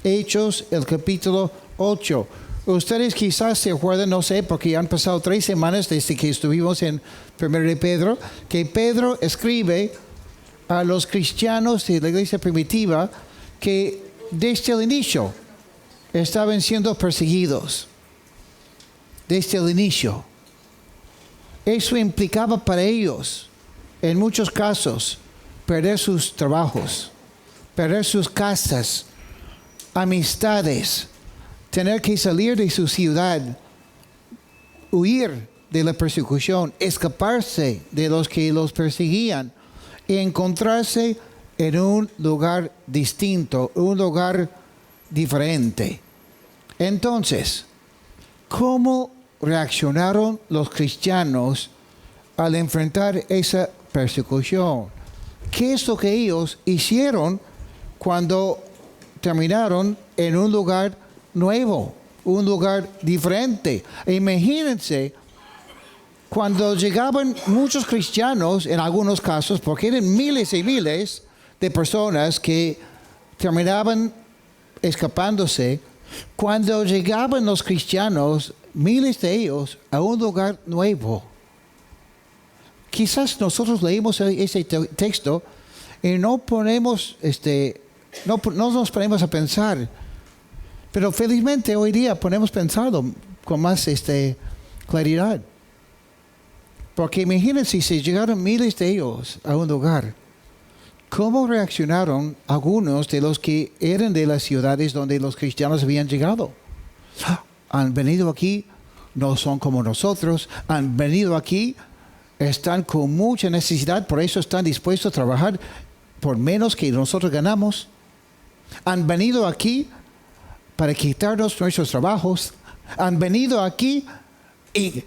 Hechos, el capítulo 8. Ustedes quizás se acuerdan, no sé, porque han pasado 3 semanas desde que estuvimos en 1 de Pedro, que Pedro escribe a los cristianos de la iglesia primitiva que desde el inicio estaban siendo perseguidos. Desde el inicio. Eso implicaba para ellos, en muchos casos, perder sus trabajos, perder sus casas, amistades, tener que salir de su ciudad, huir de la persecución, escaparse de los que los perseguían y encontrarse en un lugar distinto, un lugar diferente. Entonces, ¿cómo reaccionaron los cristianos al enfrentar esa persecución? ¿Qué es lo que ellos hicieron cuando terminaron en un lugar nuevo, un lugar diferente? Imagínense cuando llegaban muchos cristianos, en algunos casos, porque eran miles y miles de personas que terminaban escapándose, cuando llegaban los cristianos, miles de ellos, a un lugar nuevo. Quizás nosotros leímos ese texto y no nos ponemos a pensar, pero felizmente hoy día podemos pensarlo con más claridad. Porque imagínense si llegaron miles de ellos a un lugar, ¿cómo reaccionaron algunos de los que eran de las ciudades donde los cristianos habían llegado? Han venido aquí, no son como nosotros, han venido aquí, están con mucha necesidad, por eso están dispuestos a trabajar por menos que nosotros ganamos. Han venido aquí para quitarnos nuestros trabajos, han venido aquí y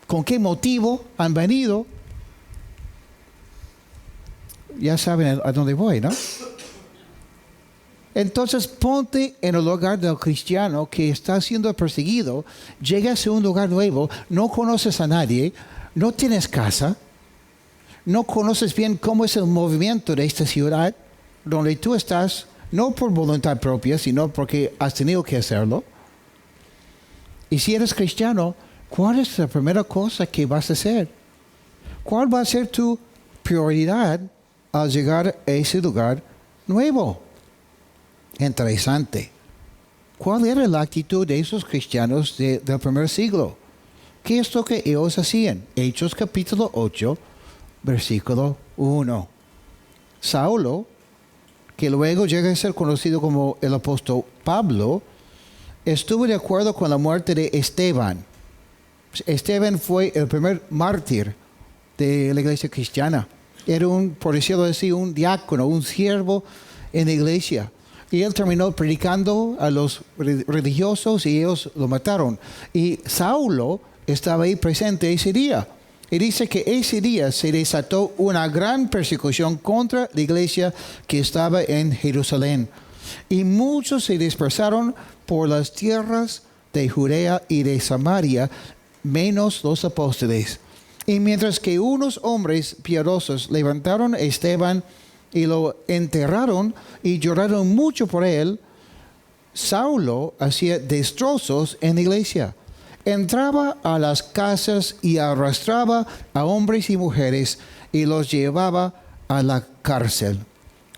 ¿con qué motivo han venido? Ya saben a dónde voy, ¿no? Entonces ponte en el lugar del cristiano que está siendo perseguido, llegas a un lugar nuevo, no conoces a nadie, no tienes casa, no conoces bien cómo es el movimiento de esta ciudad, donde tú estás, no por voluntad propia, sino porque has tenido que hacerlo. Y si eres cristiano, ¿cuál es la primera cosa que vas a hacer? ¿Cuál va a ser tu prioridad al llegar a ese lugar nuevo? Interesante. ¿Cuál era la actitud de esos cristianos del primer siglo? ¿Qué es lo que ellos hacían? Hechos capítulo 8, versículo 1. Saulo, que luego llega a ser conocido como el apóstol Pablo, estuvo de acuerdo con la muerte de Esteban. Esteban fue el primer mártir de la iglesia cristiana. Era por decirlo así, un diácono, un siervo en la iglesia. Y él terminó predicando a los religiosos y ellos lo mataron. Y Saulo estaba ahí presente ese día. Y dice que ese día se desató una gran persecución contra la iglesia que estaba en Jerusalén. Y muchos se dispersaron por las tierras de Judea y de Samaria, menos los apóstoles. Y mientras que unos hombres piadosos levantaron a Esteban y lo enterraron y lloraron mucho por él, Saulo hacía destrozos en la iglesia. Entraba a las casas y arrastraba a hombres y mujeres y los llevaba a la cárcel.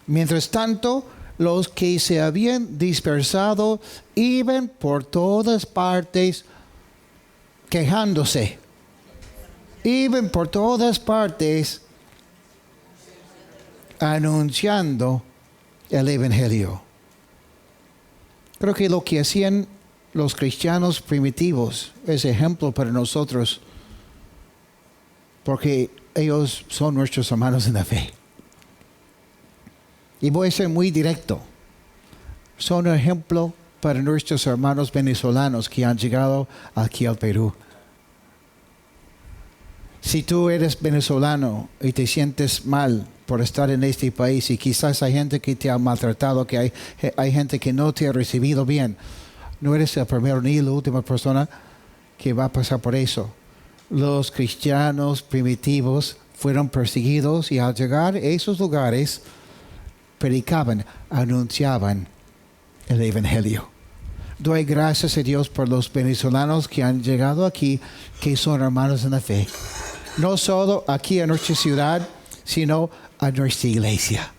Mientras tanto, los que se habían dispersado iban por todas partes quejándose. Iban por todas partes anunciando el evangelio. Creo que lo que hacían los cristianos primitivos es ejemplo para nosotros, porque ellos son nuestros hermanos en la fe. Y voy a ser muy directo. Son un ejemplo para nuestros hermanos venezolanos que han llegado aquí al Perú. Si tú eres venezolano y te sientes mal por estar en este país y quizás hay gente que te ha maltratado, que hay gente que no te ha recibido bien, no eres el primero ni la última persona que va a pasar por eso. Los cristianos primitivos fueron perseguidos y al llegar a esos lugares predicaban, anunciaban el Evangelio. Doy gracias a Dios por los venezolanos que han llegado aquí, que son hermanos en la fe. No solo aquí a nuestra ciudad, sino a nuestra iglesia.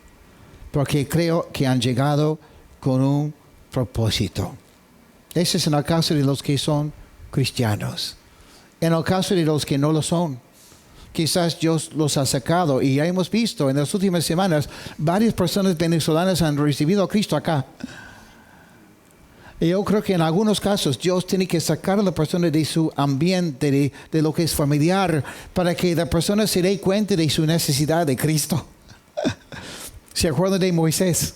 Porque creo que han llegado con un propósito. Ese es en el caso de los que son cristianos. En el caso de los que no lo son, quizás Dios los ha sacado. Y ya hemos visto en las últimas semanas, varias personas venezolanas han recibido a Cristo acá. Y yo creo que en algunos casos Dios tiene que sacar a la persona de su ambiente, de lo que es familiar, para que la persona se dé cuenta de su necesidad de Cristo. ¿Se acuerdan de Moisés?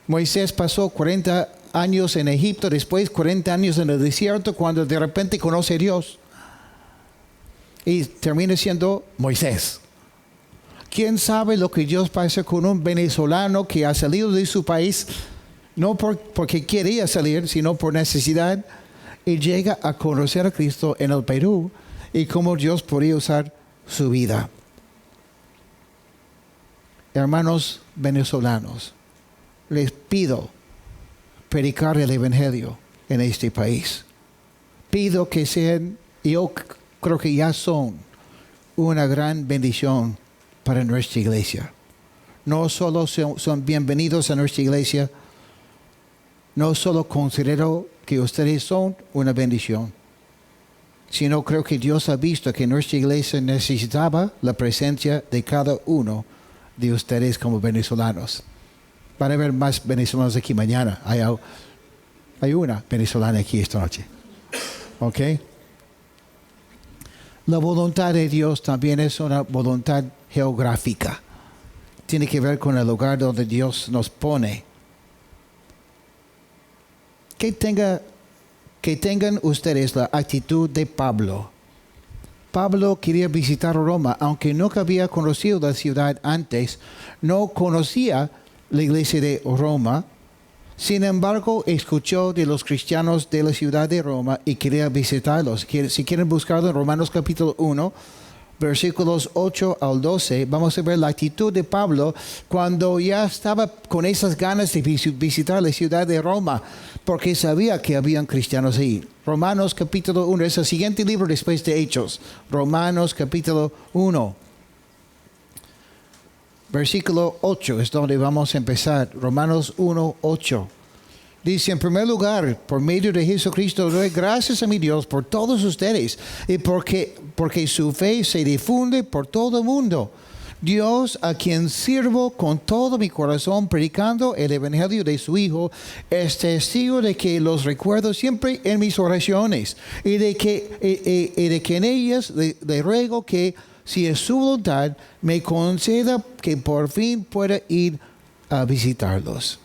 Moisés pasó 40 años en Egipto, después 40 años en el desierto, cuando de repente conoce a Dios. Y termina siendo Moisés. ¿Quién sabe lo que Dios pasa con un venezolano que ha salido de su país? No porque quería salir, sino por necesidad. Y llega a conocer a Cristo en el Perú y cómo Dios podría usar su vida. Hermanos venezolanos, les pido predicar el Evangelio en este país. Pido que sean, yo creo que ya son, una gran bendición para nuestra iglesia. No solo son bienvenidos a nuestra iglesia, no solo considero que ustedes son una bendición, sino creo que Dios ha visto que nuestra iglesia necesitaba la presencia de cada uno de ustedes como venezolanos. Van a haber más venezolanos aquí mañana. Hay una venezolana aquí esta noche. ¿Ok? La voluntad de Dios también es una voluntad geográfica. Tiene que ver con el lugar donde Dios nos pone. Que tengan ustedes la actitud de Pablo. Pablo quería visitar Roma, aunque nunca había conocido la ciudad antes, no conocía la iglesia de Roma. Sin embargo, escuchó de los cristianos de la ciudad de Roma y quería visitarlos. Si quieren buscarlo en Romanos capítulo 1, versículos 8 al 12, vamos a ver la actitud de Pablo cuando ya estaba con esas ganas de visitar la ciudad de Roma, porque sabía que habían cristianos ahí. Romanos capítulo 1, es el siguiente libro después de Hechos. Romanos capítulo 1. Versículo 8 es donde vamos a empezar. Romanos 1, 8. Dice, en primer lugar, por medio de Jesucristo, doy gracias a mi Dios por todos ustedes y porque su fe se difunde por todo el mundo. Dios, a quien sirvo con todo mi corazón, predicando el evangelio de su Hijo, es testigo de que los recuerdo siempre en mis oraciones y de que en ellas le ruego que, si es su voluntad, me conceda que por fin pueda ir a visitarlos.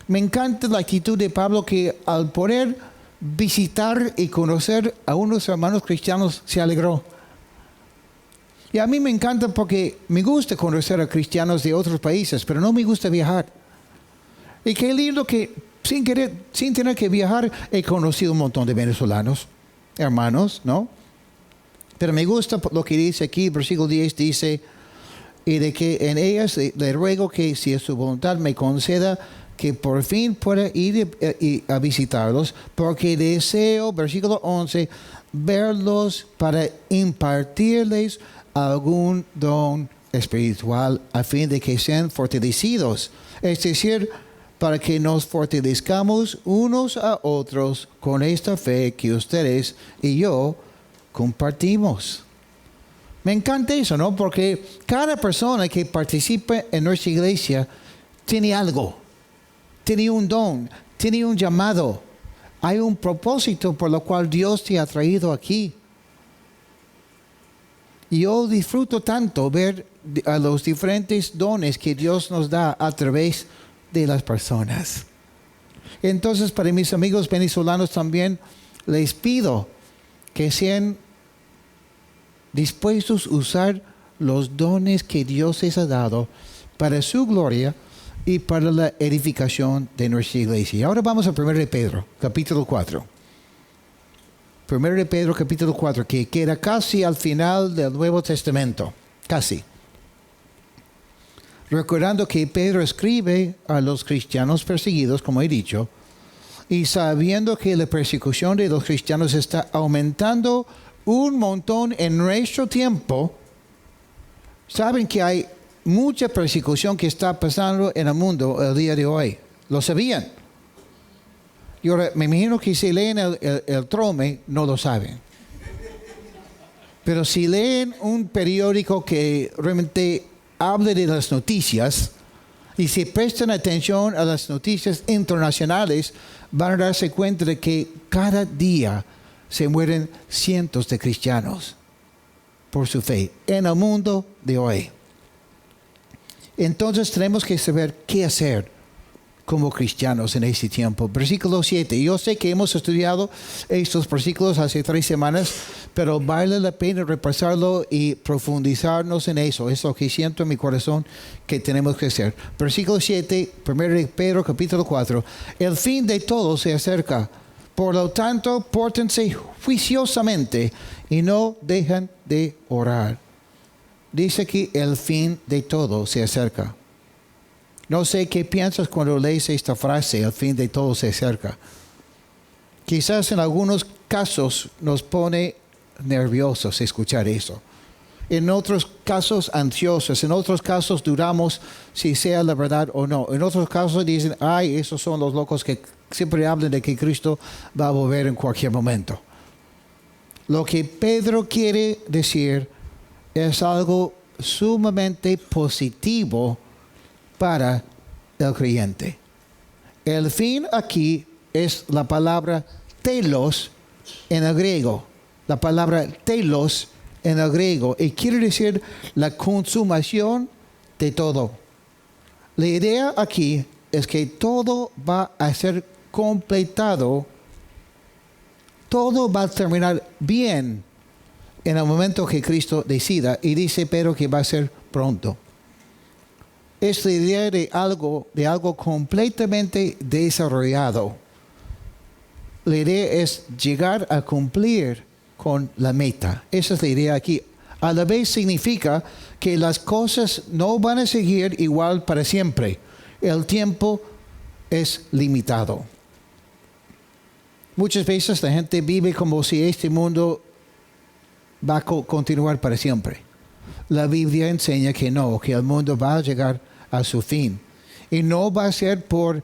Me encanta la actitud de Pablo, que al poder visitar y conocer a unos hermanos cristianos se alegró. Y a mí me encanta porque me gusta conocer a cristianos de otros países, pero no me gusta viajar. Y qué lindo que sin tener que viajar, he conocido un montón de venezolanos, hermanos, ¿no? Pero me gusta lo que dice aquí, versículo 10 dice, y de que en ellas le ruego que, si es su voluntad, me conceda que por fin pueda ir a visitarlos, porque deseo, versículo 11, verlos para impartirles algún don espiritual a fin de que sean fortalecidos. Es decir, para que nos fortalezcamos unos a otros con esta fe que ustedes y yo compartimos. Me encanta eso, ¿no? Porque cada persona que participa en nuestra iglesia tiene algo. Tiene un don, tiene un llamado. Hay un propósito por lo cual Dios te ha traído aquí. Y yo disfruto tanto ver a los diferentes dones que Dios nos da a través de las personas. Entonces, para mis amigos venezolanos también les pido que sean dispuestos a usar los dones que Dios les ha dado para su gloria y para la edificación de nuestra iglesia. Y ahora vamos a 1 de Pedro, capítulo 4. 1 de Pedro, capítulo 4, que queda casi al final del Nuevo Testamento. Casi. Recordando que Pedro escribe a los cristianos perseguidos, como he dicho, y sabiendo que la persecución de los cristianos está aumentando un montón en nuestro tiempo, saben que hay mucha persecución que está pasando en el mundo el día de hoy. ¿Lo sabían? Y ahora, me imagino que si leen el Trome, no lo saben. Pero si leen un periódico que realmente hable de las noticias y si prestan atención a las noticias internacionales, van a darse cuenta de que cada día se mueren cientos de cristianos por su fe en el mundo de hoy. Entonces tenemos que saber qué hacer como cristianos en este tiempo. Versículo 7. Yo sé que hemos estudiado estos versículos hace 3 semanas, pero vale la pena repasarlo y profundizarnos en eso. Es lo que siento en mi corazón que tenemos que hacer. Versículo 7, 1 de Pedro capítulo 4. El fin de todo se acerca. Por lo tanto, pórtense juiciosamente y no dejen de orar. Dice que el fin de todo se acerca. No sé qué piensas cuando lees esta frase, el fin de todo se acerca. Quizás en algunos casos nos pone nerviosos escuchar eso. En otros casos ansiosos, en otros casos dudamos si sea la verdad o no. En otros casos dicen, ay, esos son los locos que siempre hablan de que Cristo va a volver en cualquier momento. Lo que Pedro quiere decir es algo sumamente positivo para el creyente. El fin aquí es la palabra telos en el griego. La palabra telos en el griego. Y quiere decir la consumación de todo. La idea aquí es que todo va a ser completado. Todo va a terminar bien en el momento que Cristo decida. Y dice Pedro que va a ser pronto. Es la idea de algo completamente desarrollado. La idea es llegar a cumplir con la meta. Esa es la idea aquí. A la vez significa que las cosas no van a seguir igual para siempre. El tiempo es limitado. Muchas veces la gente vive como si este mundo va a continuar para siempre. La Biblia enseña que no, que el mundo va a llegar a su fin. Y no va a ser por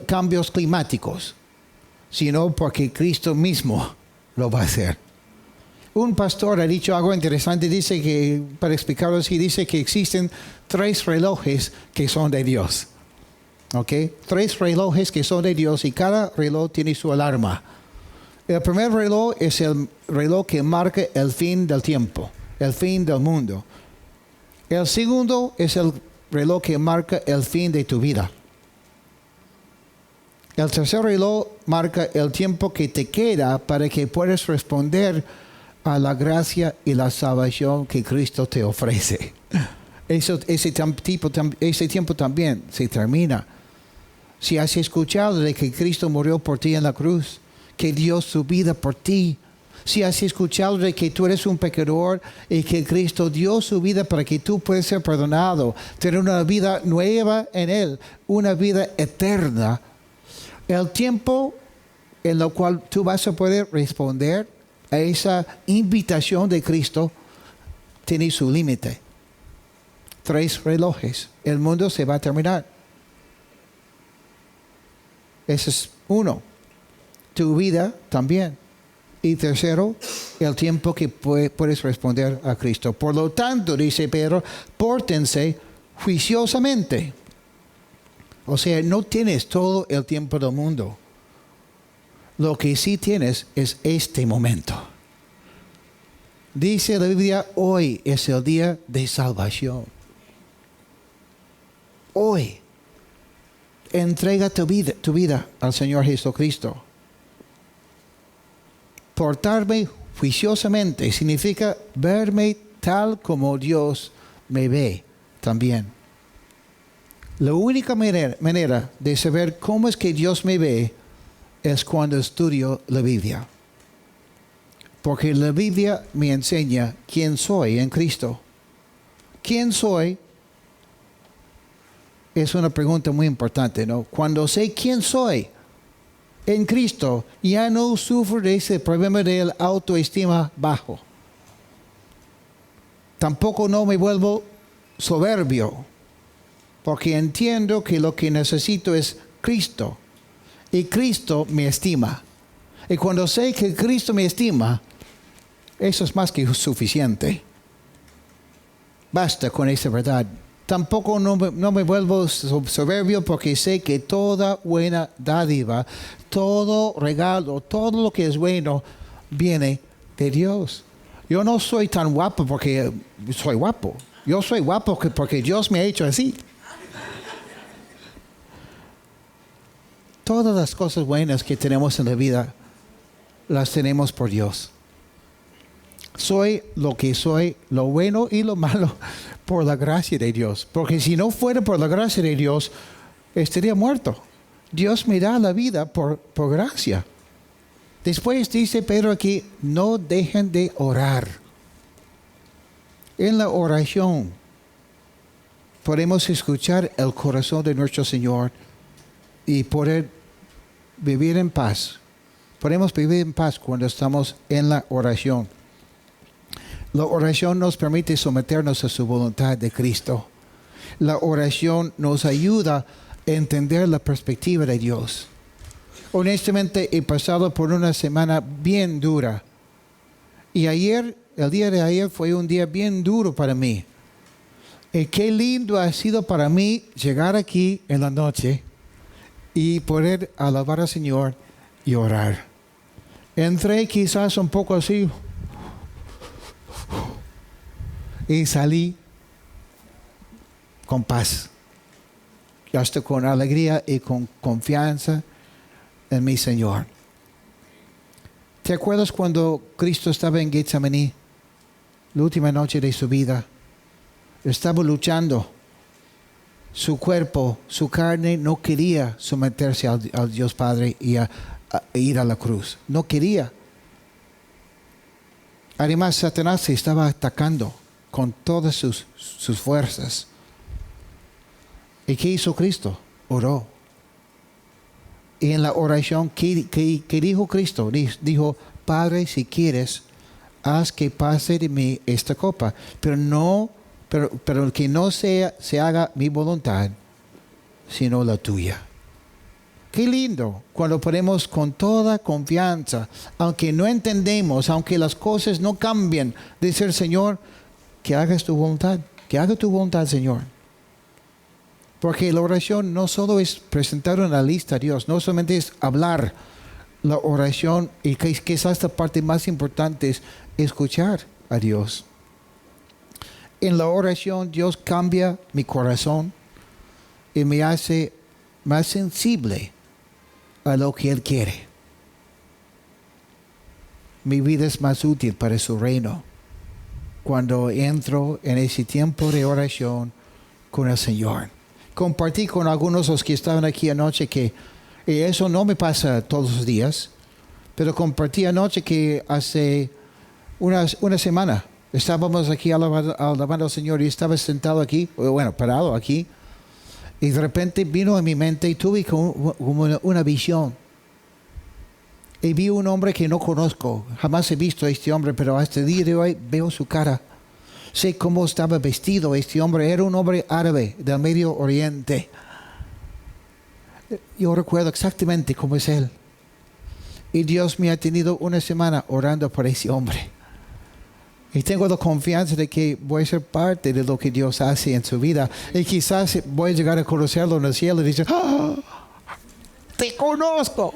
cambios climáticos, sino porque Cristo mismo lo va a hacer. Un pastor ha dicho algo interesante, dice que, para explicarlo así, dice que existen 3 relojes que son de Dios. ¿Ok? 3 relojes que son de Dios y cada reloj tiene su alarma. El primer reloj es el reloj que marca el fin del tiempo, el fin del mundo. El segundo es el reloj que marca el fin de tu vida. El tercer reloj marca el tiempo que te queda para que puedas responder a la gracia y la salvación que Cristo te ofrece. Ese tiempo también se termina. Si has escuchado de que Cristo murió por ti en la cruz, que dio su vida por ti, si has escuchado de que tú eres un pecador y que Cristo dio su vida para que tú puedas ser perdonado, tener una vida nueva en Él, una vida eterna, el tiempo en el cual tú vas a poder responder a esa invitación de Cristo tiene su límite. 3 relojes. El mundo se va a terminar. Ese es uno. Tu vida también. Y tercero, el tiempo que puedes responder a Cristo. Por lo tanto, dice Pedro, pórtense juiciosamente. O sea, no tienes todo el tiempo del mundo. Lo que sí tienes es este momento. Dice la Biblia, hoy es el día de salvación. Hoy, entrega tu vida al Señor Jesucristo. Portarme juiciosamente significa verme tal como Dios me ve también. La única manera de saber cómo es que Dios me ve es cuando estudio la Biblia. Porque la Biblia me enseña quién soy en Cristo. ¿Quién soy? Es una pregunta muy importante, ¿no? Cuando sé quién soy, en Cristo, ya no sufro de ese problema de la autoestima bajo. Tampoco no me vuelvo soberbio, porque entiendo que lo que necesito es Cristo. Y Cristo me estima. Y cuando sé que Cristo me estima, eso es más que suficiente. Basta con esa verdad. Tampoco no me vuelvo soberbio, porque sé que toda buena dádiva, todo regalo, todo lo que es bueno, viene de Dios. Yo no soy tan guapo porque soy guapo. Yo soy guapo porque Dios me ha hecho así. Todas las cosas buenas que tenemos en la vida, las tenemos por Dios. Soy lo que soy, lo bueno y lo malo, por la gracia de Dios. Porque si no fuera por la gracia de Dios, estaría muerto. Dios me da la vida por gracia. Después dice Pedro aquí, no dejen de orar. En la oración podemos escuchar el corazón de nuestro Señor y poder vivir en paz. Podemos vivir en paz cuando estamos en la oración. La oración nos permite someternos a su voluntad de Cristo. La oración nos ayuda a entender la perspectiva de Dios. Honestamente, he pasado por una semana bien dura. Y el día de ayer fue un día bien duro para mí. Y qué lindo ha sido para mí llegar aquí en la noche y poder alabar al Señor y orar. Entré quizás un poco así y salí con paz, hasta con alegría y con confianza en mi Señor. ¿Te acuerdas cuando Cristo estaba en Getsemaní, la última noche de su vida? Estaba luchando. Su cuerpo, su carne no quería someterse al Dios Padre y a ir a la cruz. No quería. Además, Satanás se estaba atacando con todas sus fuerzas. ¿Y qué hizo Cristo? Oró. Y en la oración, ¿qué dijo Cristo? Dijo, Padre, si quieres, haz que pase de mí esta copa. Pero que no se haga mi voluntad, sino la tuya. Qué lindo cuando podemos con toda confianza, aunque no entendemos, aunque las cosas no cambien, decir, Señor, que hagas tu voluntad, que haga tu voluntad, Señor. Porque la oración no solo es presentar una lista a Dios, no solamente es hablar. La oración, y quizás la parte más importante, es escuchar a Dios. En la oración Dios cambia mi corazón y me hace más sensible a lo que Él quiere. Mi vida es más útil para su reino cuando entro en ese tiempo de oración con el Señor. Compartí con algunos de los que estaban aquí anoche que eso no me pasa todos los días, pero compartí anoche que hace una semana estábamos aquí alabando al Señor y estaba sentado aquí, parado aquí, y de repente vino a mi mente y tuve como una visión. Y vi un hombre que no conozco, jamás he visto a este hombre, pero hasta el día de hoy veo su cara. Sé cómo estaba vestido este hombre, era un hombre árabe del Medio Oriente. Yo recuerdo exactamente cómo es él. Y Dios me ha tenido una semana orando por ese hombre. Y tengo la confianza de que voy a ser parte de lo que Dios hace en su vida. Y quizás voy a llegar a conocerlo en el cielo y decir, ¡ah! ¡Te conozco!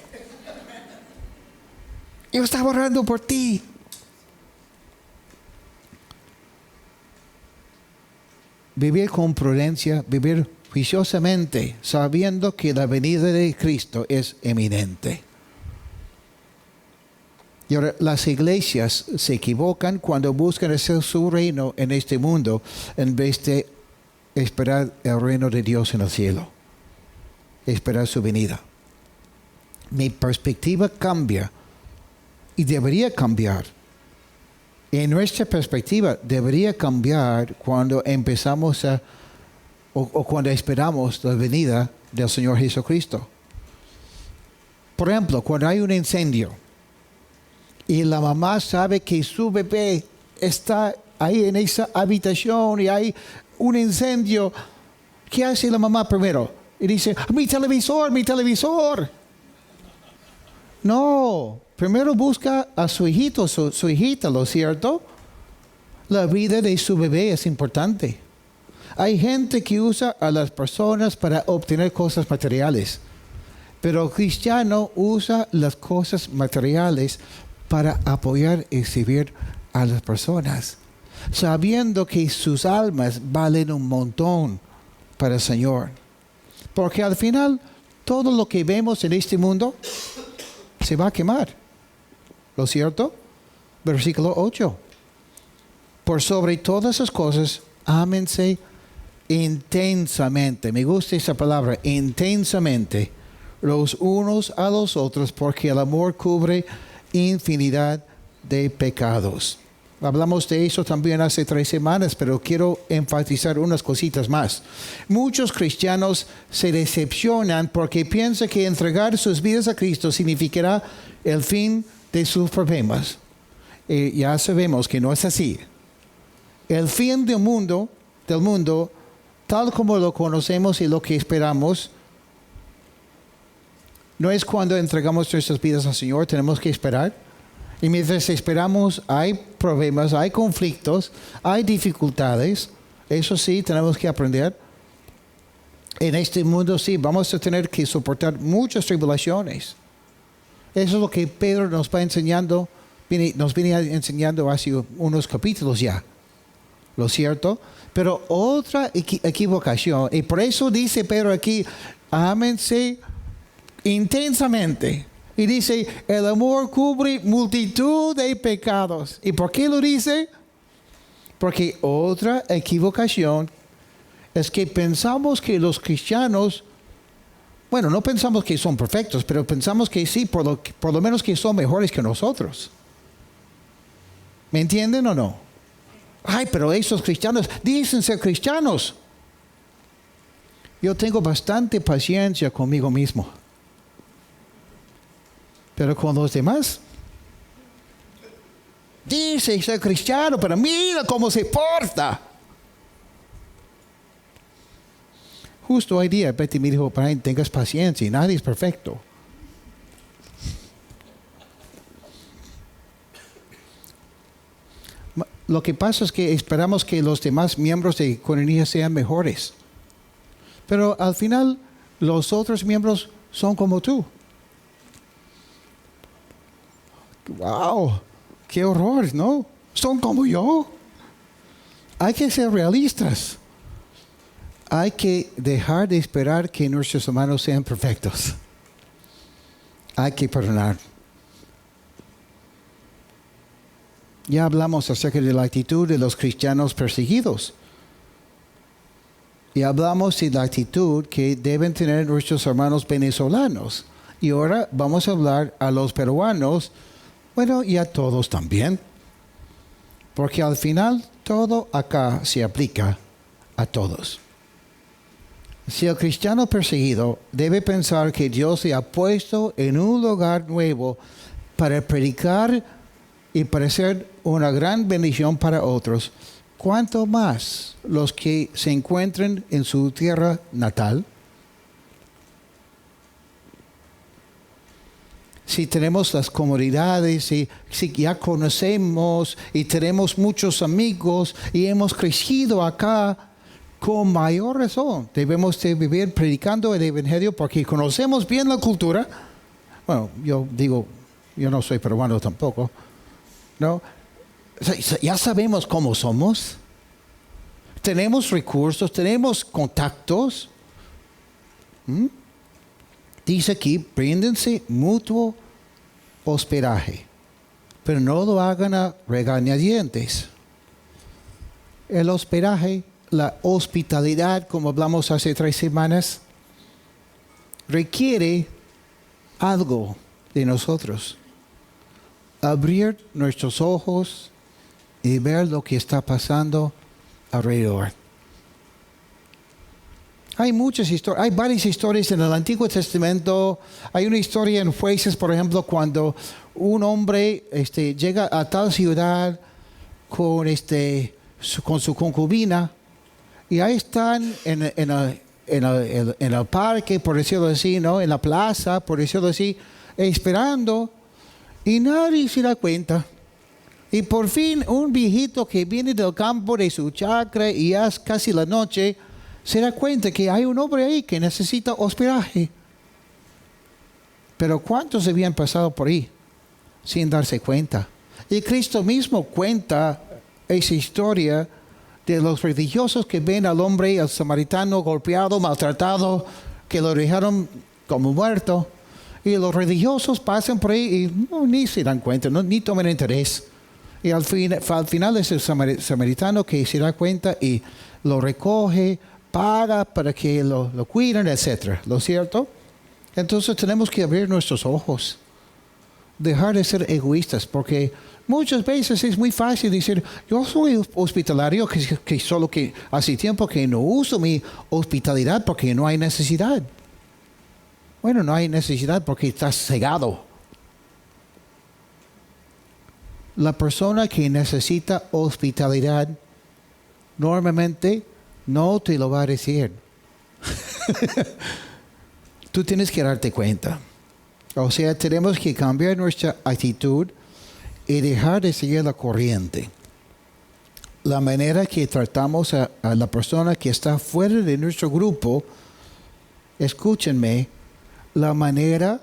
Yo estaba orando por ti. Vivir con prudencia, vivir juiciosamente, sabiendo que la venida de Cristo es eminente. Y ahora, las iglesias se equivocan cuando buscan hacer su reino en este mundo en vez de esperar el reino de Dios en el cielo. Esperar su venida. Mi perspectiva cambia y debería cambiar. Y nuestra perspectiva debería cambiar cuando empezamos o cuando esperamos la venida del Señor Jesucristo. Por ejemplo, cuando hay un incendio y la mamá sabe que su bebé está ahí en esa habitación y hay un incendio, ¿qué hace la mamá primero? Y dice, mi televisor, mi televisor. No, primero busca a su hijito, su hijita, ¿lo cierto? La vida de su bebé es importante. Hay gente que usa a las personas para obtener cosas materiales, pero el cristiano usa las cosas materiales para apoyar y servir a las personas, sabiendo que sus almas valen un montón para el Señor. Porque al final, todo lo que vemos en este mundo se va a quemar. ¿Lo cierto? Versículo 8. Por sobre todas esas cosas, ámense intensamente. Me gusta esa palabra, intensamente, los unos a los otros, porque el amor cubre infinidad de pecados. Hablamos de eso también hace 3 semanas, pero quiero enfatizar unas cositas más. Muchos cristianos se decepcionan porque piensan que entregar sus vidas a Cristo significará el fin de sus problemas. Ya sabemos que no es así. El fin del mundo, tal como lo conocemos y lo que esperamos, no es cuando entregamos nuestras vidas al Señor, tenemos que esperar. Y mientras esperamos, hay problemas, hay conflictos, hay dificultades. Eso sí, tenemos que aprender. En este mundo sí, vamos a tener que soportar muchas tribulaciones. Eso es lo que Pedro nos va enseñando, nos viene enseñando hace unos capítulos ya. ¿Lo cierto? Pero otra equivocación, y por eso dice Pedro aquí, ámense intensamente. Y dice, el amor cubre multitud de pecados. ¿Y por qué lo dice? Porque otra equivocación es que pensamos que los cristianos, bueno, no pensamos que son perfectos, pero pensamos que sí, por lo menos que son mejores que nosotros. ¿Me entienden o no? Ay, pero esos cristianos dicen ser cristianos. Yo tengo bastante paciencia conmigo mismo. Pero con los demás, dice ser cristiano, pero mira cómo se porta. Justo hoy día, Betty me dijo, Brian, tengas paciencia, nadie es perfecto. Lo que pasa es que esperamos que los demás miembros de Coronilla sean mejores. Pero al final, los otros miembros son como tú. ¡Wow! ¡Qué horror!, ¿no? Son como yo. Hay que ser realistas. Hay que dejar de esperar que nuestros hermanos sean perfectos. Hay que perdonar. Ya hablamos acerca de la actitud de los cristianos perseguidos. Y hablamos de la actitud que deben tener nuestros hermanos venezolanos. Y ahora vamos a hablar a los peruanos, bueno, y a todos también. Porque al final todo acá se aplica a todos. Si el cristiano perseguido debe pensar que Dios le ha puesto en un lugar nuevo para predicar y para ser una gran bendición para otros, ¿cuánto más los que se encuentren en su tierra natal? Si tenemos las comodidades, si ya conocemos y tenemos muchos amigos y hemos crecido acá, con mayor razón debemos de vivir predicando el Evangelio porque conocemos bien la cultura. Bueno, yo digo, yo no soy peruano tampoco, ¿no? Ya sabemos cómo somos. Tenemos recursos, tenemos contactos. Dice aquí, bríndense mutuo hospedaje, pero no lo hagan a regañadientes. El hospedaje, la hospitalidad, como hablamos hace 3 semanas, requiere algo de nosotros. Abrir nuestros ojos y ver lo que está pasando alrededor. Hay muchas historias, hay varias historias en el Antiguo Testamento. Hay una historia en Jueces, por ejemplo, cuando un hombre llega a tal ciudad con su concubina, y ahí están en el parque, por decirlo así, ¿no? En la plaza, por decirlo así, esperando, y nadie se da cuenta. Y por fin un viejito que viene del campo de su chacra y ya es casi la noche, se da cuenta que hay un hombre ahí que necesita hospedaje. Pero ¿cuántos habían pasado por ahí sin darse cuenta? Y Cristo mismo cuenta esa historia de los religiosos que ven al hombre, al samaritano, golpeado, maltratado, que lo dejaron como muerto. Y los religiosos pasan por ahí y ni se dan cuenta, ni toman interés. Y al final es el samaritano que se da cuenta y lo recoge, paga para que lo cuiden, etc. ¿Lo cierto? Entonces tenemos que abrir nuestros ojos. Dejar de ser egoístas, porque muchas veces es muy fácil decir, yo soy hospitalario, que solo que hace tiempo que no uso mi hospitalidad porque no hay necesidad. Bueno, no hay necesidad porque estás cegado. La persona que necesita hospitalidad normalmente no te lo va a decir. Tú tienes que darte cuenta. O sea, tenemos que cambiar nuestra actitud y dejar de seguir la corriente. La manera que tratamos a la persona que está fuera de nuestro grupo, escúchenme, la manera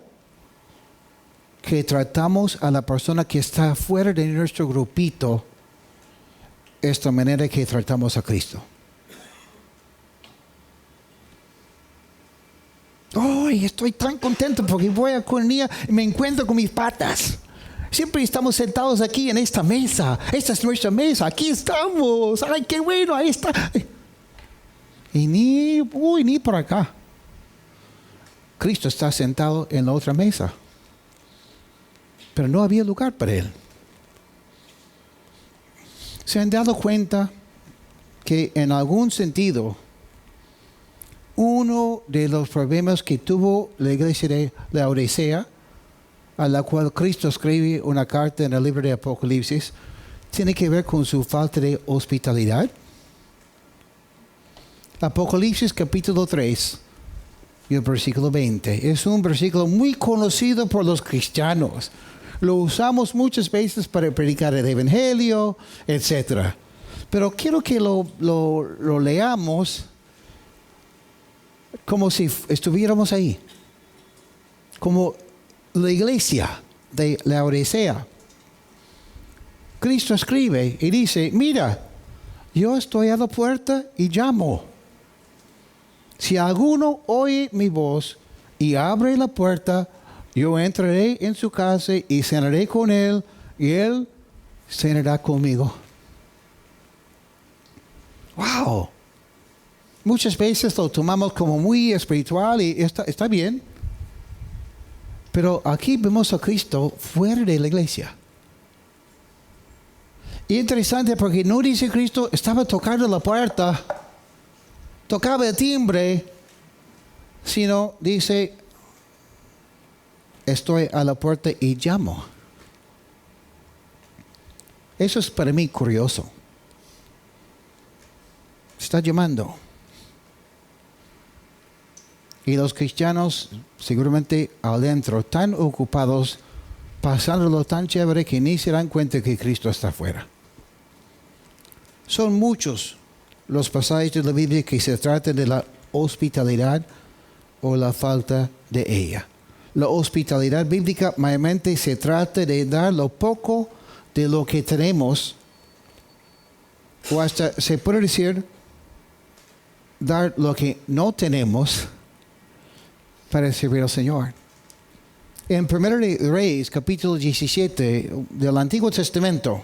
que tratamos a la persona que está fuera de nuestro grupito es la manera que tratamos a Cristo. ¡Ay, estoy tan contento porque voy a Coronilla y me encuentro con mis patas! Siempre estamos sentados aquí en esta mesa. Esta es nuestra mesa. Aquí estamos. ¡Ay, qué bueno! Ahí está. Y ni por acá. Cristo está sentado en la otra mesa. Pero no había lugar para Él. ¿Se han dado cuenta que en algún sentido uno de los problemas que tuvo la iglesia de Laodicea, a la cual Cristo escribe una carta en el libro de Apocalipsis, tiene que ver con su falta de hospitalidad? Apocalipsis capítulo 3 y el versículo 20 es un versículo muy conocido por los cristianos. Lo usamos muchas veces para predicar el evangelio, etc. Pero quiero que lo leamos como si estuviéramos ahí, como la iglesia de Laodicea. Cristo escribe y dice, mira, yo estoy a la puerta y llamo. Si alguno oye mi voz y abre la puerta, yo entraré en su casa y cenaré con él y él cenará conmigo. ¡Wow! Muchas veces lo tomamos como muy espiritual y está bien. Pero aquí vemos a Cristo fuera de la iglesia. Y interesante porque no dice Cristo estaba tocando la puerta, tocaba el timbre, sino dice, estoy a la puerta y llamo. Eso es para mí curioso. Está llamando. Y los cristianos, seguramente adentro, tan ocupados, pasándolo tan chévere que ni se dan cuenta que Cristo está afuera. Son muchos los pasajes de la Biblia que se tratan de la hospitalidad o la falta de ella. La hospitalidad bíblica mayormente se trata de dar lo poco de lo que tenemos, o hasta se puede decir, dar lo que no tenemos para servir al Señor. En 1 Reyes, capítulo 17 del Antiguo Testamento,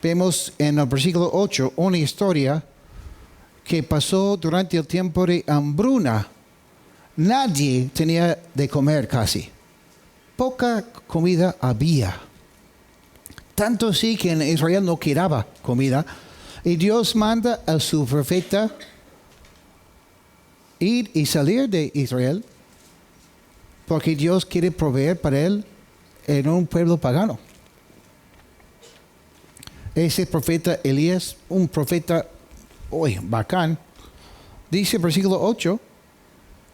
vemos en el versículo 8 una historia que pasó durante el tiempo de hambruna. Nadie tenía de comer casi. Poca comida había. Tanto sí que en Israel no quedaba comida. Y Dios manda a su profeta ir y salir de Israel, porque Dios quiere proveer para él en un pueblo pagano. Ese profeta Elías, un profeta bacán, dice versículo 8,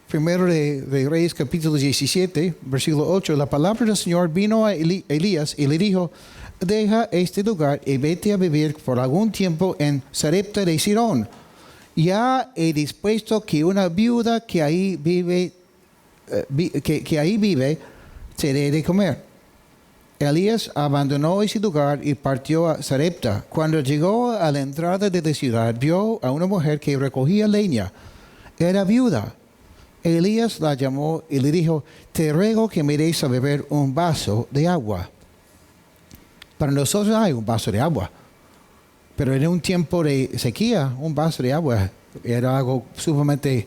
primero de Reyes capítulo 17, versículo 8, la palabra del Señor vino a Elías y le dijo, deja este lugar y vete a vivir por algún tiempo en Sarepta de Sidón. Ya he dispuesto que una viuda que ahí vive, que ahí vive, te dé de comer. Elías abandonó ese lugar y partió a Sarepta. Cuando llegó a la entrada de la ciudad, vio a una mujer que recogía leña. Era viuda. Elías la llamó y le dijo, te ruego que me des a beber un vaso de agua. Para nosotros hay un vaso de agua, pero en un tiempo de sequía, un vaso de agua era algo sumamente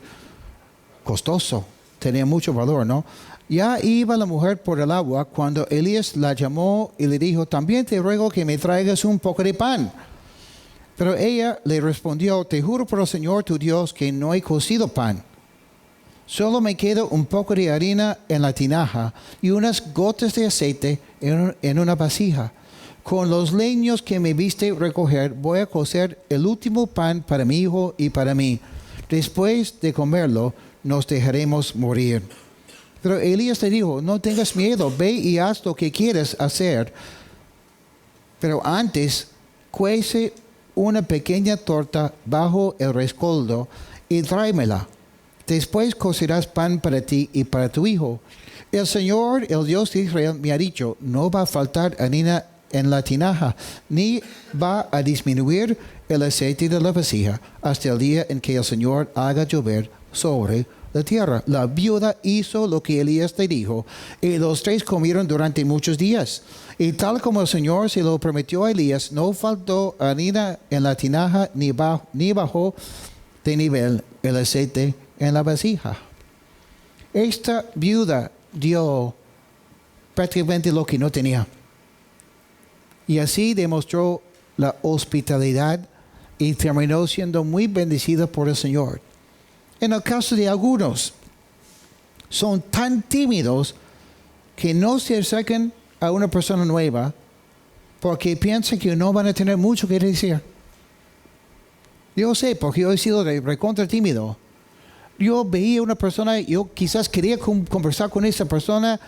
costoso, tenía mucho valor, ¿no? Ya iba la mujer por el agua cuando Elías la llamó y le dijo, también te ruego que me traigas un poco de pan. Pero ella le respondió, te juro por el Señor tu Dios que no he cocido pan. Solo me queda un poco de harina en la tinaja y unas gotas de aceite en una vasija. Con los leños que me viste recoger, voy a cocer el último pan para mi hijo y para mí. Después de comerlo, nos dejaremos morir. Pero Elías le dijo, no tengas miedo, ve y haz lo que quieras hacer. Pero antes, cuece una pequeña torta bajo el rescoldo y tráemela. Después cocerás pan para ti y para tu hijo. El Señor, el Dios de Israel, me ha dicho, no va a faltar harina en la tinaja, ni va a disminuir el aceite de la vasija hasta el día en que el Señor haga llover sobre la tierra. La viuda hizo lo que Elías le dijo, y los tres comieron durante muchos días. Y tal como el Señor se lo prometió a Elías, no faltó harina en la tinaja, ni bajó de nivel el aceite en la vasija. Esta viuda dio prácticamente lo que no tenía. Y así demostró la hospitalidad y terminó siendo muy bendecida por el Señor. En el caso de algunos, son tan tímidos que no se acercan a una persona nueva porque piensan que no van a tener mucho que decir. Yo sé, porque yo he sido recontra tímido. Yo veía una persona, yo quizás quería conversar con esa persona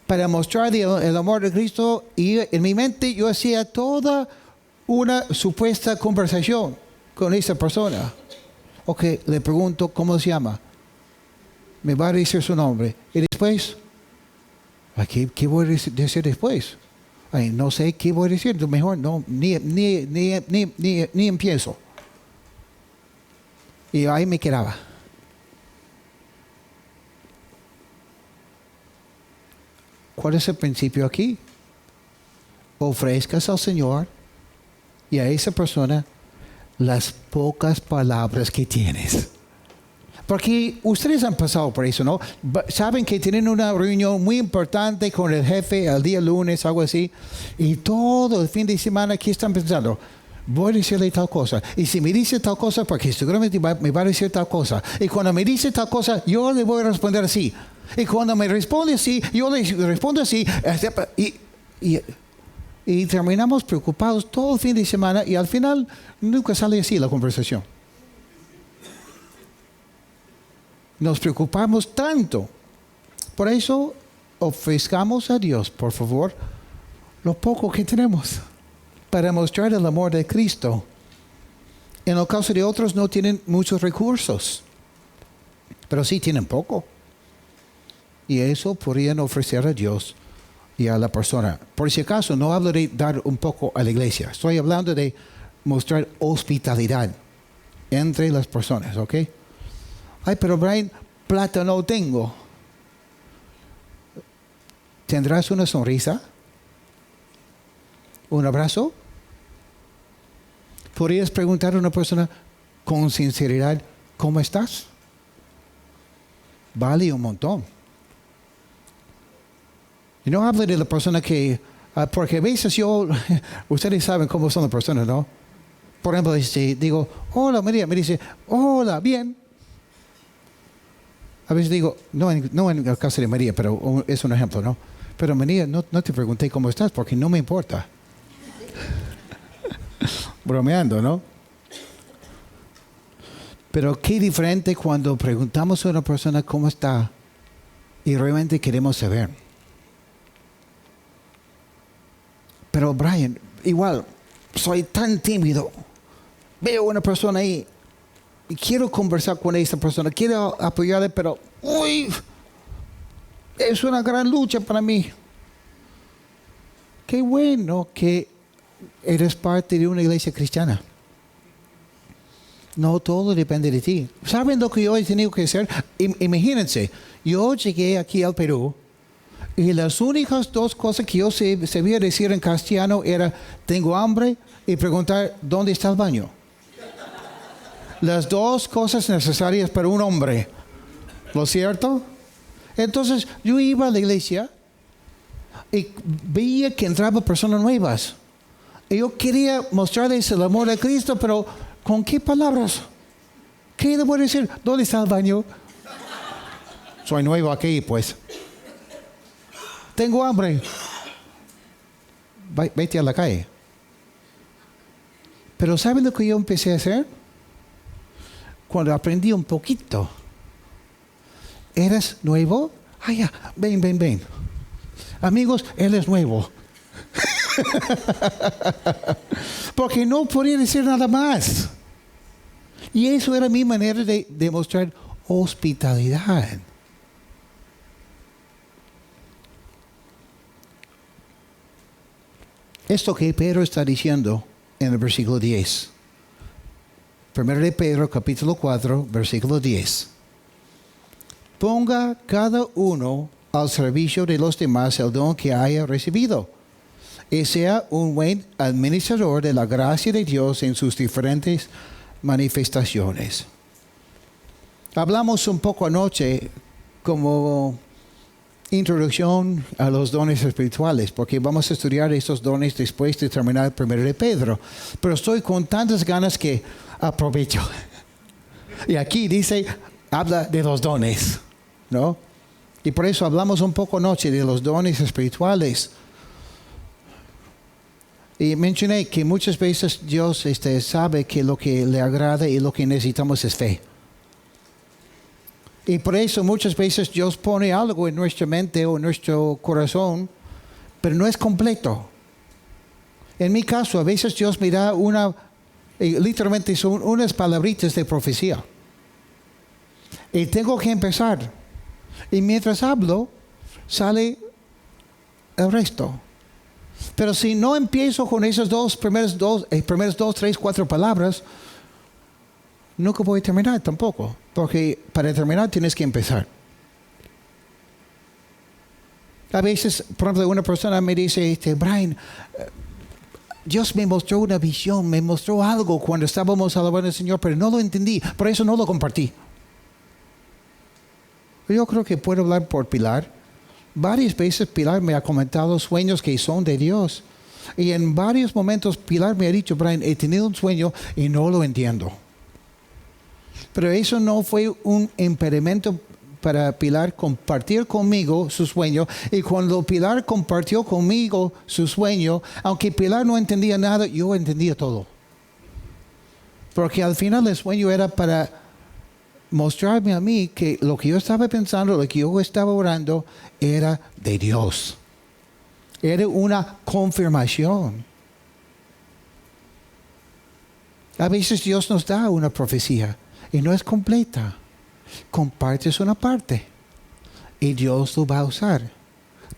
para mostrarle el amor de Cristo, y en mi mente yo hacía toda una supuesta conversación con esa persona. Ok, le pregunto cómo se llama. Me va a decir su nombre. Y después, ¿qué voy a decir después? Ay, no sé qué voy a decir. Mejor no, ni empiezo. Y ahí me quedaba. ¿Cuál es el principio aquí? Ofrezcas al Señor y a esa persona las pocas palabras que tienes. Porque ustedes han pasado por eso, ¿no? Saben que tienen una reunión muy importante con el jefe el día lunes, algo así, y todo el fin de semana aquí están pensando, voy a decirle tal cosa. Y si me dice tal cosa, porque seguramente me va a decir tal cosa. Y cuando me dice tal cosa, yo le voy a responder así. Y cuando me responde así, yo le respondo así. Y terminamos preocupados todo el fin de semana y al final nunca sale así la conversación. Nos preocupamos tanto. Por eso ofrezcamos a Dios, por favor, lo poco que tenemos para mostrar el amor de Cristo. En el caso de otros no tienen muchos recursos, pero sí tienen poco. Y eso podrían ofrecer a Dios y a la persona. Por si acaso, no hablo de dar un poco a la iglesia. Estoy hablando de mostrar hospitalidad entre las personas, ¿ok? Ay, pero Brian, plata no tengo. ¿Tendrás una sonrisa? ¿Un abrazo? ¿Podrías preguntar a una persona con sinceridad, ¿cómo estás? Vale un montón. Y no hablo de la persona que, porque a veces ustedes saben cómo son las personas, ¿no? Por ejemplo, digo, hola María, me dice, hola, bien. A veces digo, no en el caso de María, pero es un ejemplo, ¿no? Pero María, no te pregunté cómo estás porque no me importa. Bromeando, ¿no? Pero qué diferente cuando preguntamos a una persona cómo está y realmente queremos saber. Pero Brian, igual, soy tan tímido. Veo a una persona ahí y quiero conversar con esa persona, quiero apoyarle, pero es una gran lucha para mí. Qué bueno que eres parte de una iglesia cristiana. No todo depende de ti. ¿Saben lo que yo he tenido que hacer? Imagínense, yo llegué aquí al Perú y las únicas dos cosas que yo sabía decir en castellano era tengo hambre y preguntar ¿dónde está el baño? Las dos cosas necesarias para un hombre. ¿Lo cierto? Entonces yo iba a la iglesia y veía que entraban personas nuevas. Y yo quería mostrarles el amor de Cristo, pero ¿con qué palabras? ¿Qué le voy a decir? ¿Dónde está el baño? Soy nuevo aquí, pues. Tengo hambre. Vete a la calle. Pero ¿saben lo que yo empecé a hacer? Cuando aprendí un poquito. ¿Eres nuevo? Ya, ven. Amigos, él es nuevo. Porque no podía decir nada más. Y eso era mi manera de demostrar hospitalidad. Esto que Pedro está diciendo en el versículo 10. Primero de Pedro, capítulo 4, versículo 10. Ponga cada uno al servicio de los demás el don que haya recibido, y sea un buen administrador de la gracia de Dios en sus diferentes manifestaciones. Hablamos un poco anoche como introducción a los dones espirituales, porque vamos a estudiar estos dones después de terminar el primero de Pedro. Pero estoy con tantas ganas que aprovecho. Y aquí dice, habla de los dones, ¿no? Y por eso hablamos un poco anoche de los dones espirituales. Y mencioné que muchas veces Dios sabe que lo que le agrada y lo que necesitamos es fe. Y por eso muchas veces Dios pone algo en nuestra mente o en nuestro corazón, pero no es completo. En mi caso, a veces Dios me da literalmente son unas palabritas de profecía. Y tengo que empezar. Y mientras hablo, sale el resto. Pero si no empiezo con esas primeras dos, 3, 4 palabras, nunca voy a terminar tampoco. Porque para terminar tienes que empezar. A veces, por ejemplo, una persona me dice, Brian, Dios me mostró una visión, me mostró algo cuando estábamos alabando al Señor, pero no lo entendí, por eso no lo compartí. Yo creo que puedo hablar por Pilar. Varias veces Pilar me ha comentado sueños que son de Dios. Y en varios momentos Pilar me ha dicho, Brian, he tenido un sueño y no lo entiendo. Pero eso no fue un impedimento para Pilar compartir conmigo su sueño. Y cuando Pilar compartió conmigo su sueño, aunque Pilar no entendía nada, yo entendía todo. Porque al final el sueño era para mostrarme a mí que lo que yo estaba pensando, lo que yo estaba orando, era de Dios. Era una confirmación. A veces Dios nos da una profecía y no es completa. Compartes una parte y Dios lo va a usar.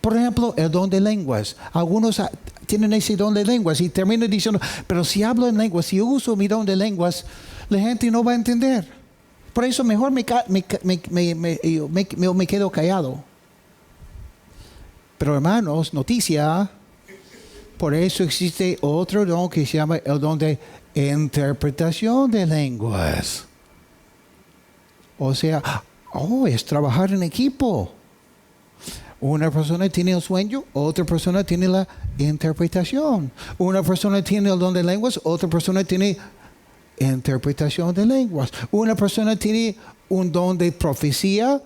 Por ejemplo, el don de lenguas. Algunos tienen ese don de lenguas y terminan diciendo, pero si hablo en lenguas, si uso mi don de lenguas, la gente no va a entender. Por eso mejor me quedo callado. Pero hermanos, noticia, por eso existe otro don que se llama el don de interpretación de lenguas. O sea, es trabajar en equipo. Una persona tiene el sueño, otra persona tiene la interpretación. Una persona tiene el don de lenguas, otra persona tiene interpretación de lenguas. Una persona tiene un don de profecía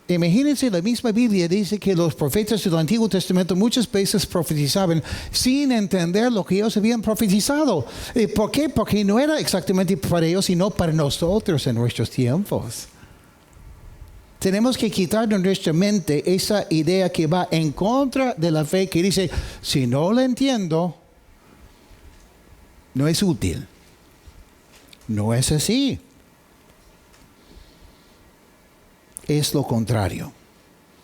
Imagínense, la misma Biblia dice que los profetas del Antiguo Testamento muchas veces profetizaban sin entender lo que ellos habían profetizado. ¿Por qué? Porque no era exactamente para ellos, sino para nosotros en nuestros tiempos. Tenemos que quitar de nuestra mente esa idea que va en contra de la fe, que dice, si no la entiendo, no es útil. No es así. Es lo contrario.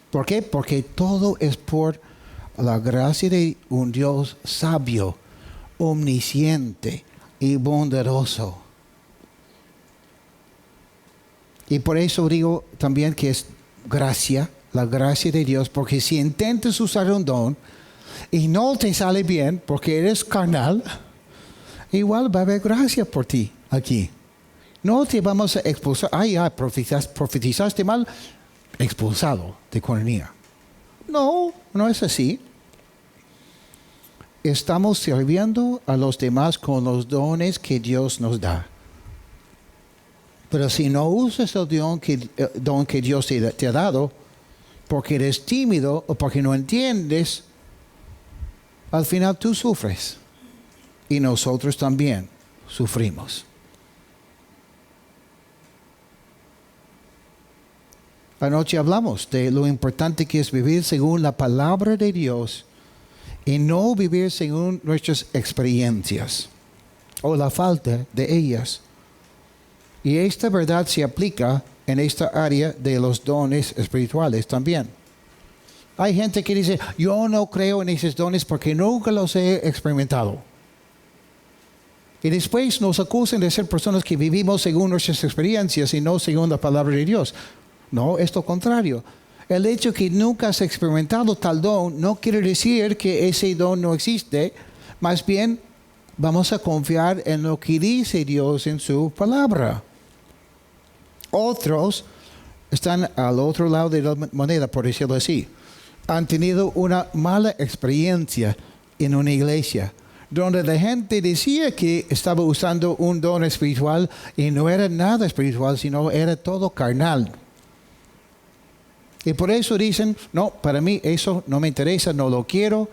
¿Por qué? Porque todo es por la gracia de un Dios sabio, omnisciente y bondadoso. Y por eso digo también que es gracia, la gracia de Dios, porque si intentas usar un don y no te sale bien porque eres carnal, igual va a haber gracia por ti aquí. No te vamos a expulsar. Profetizaste mal, expulsado de coronía. No, no es así. Estamos sirviendo a los demás con los dones que Dios nos da. Pero si no usas el don que Dios te ha dado, porque eres tímido o porque no entiendes, al final tú sufres. Y nosotros también sufrimos. Anoche hablamos de lo importante que es vivir según la palabra de Dios y no vivir según nuestras experiencias o la falta de ellas. Y esta verdad se aplica en esta área de los dones espirituales también. Hay gente que dice, yo no creo en esos dones porque nunca los he experimentado. Y después nos acusan de ser personas que vivimos según nuestras experiencias y no según la palabra de Dios. No, es lo contrario. El hecho que nunca has experimentado tal don no quiere decir que ese don no existe. Más bien, vamos a confiar en lo que dice Dios en su palabra. Otros están al otro lado de la moneda, por decirlo así. Han tenido una mala experiencia en una iglesia, donde la gente decía que estaba usando un don espiritual y no era nada espiritual, sino era todo carnal. Y por eso dicen, no, para mí eso no me interesa, no lo quiero,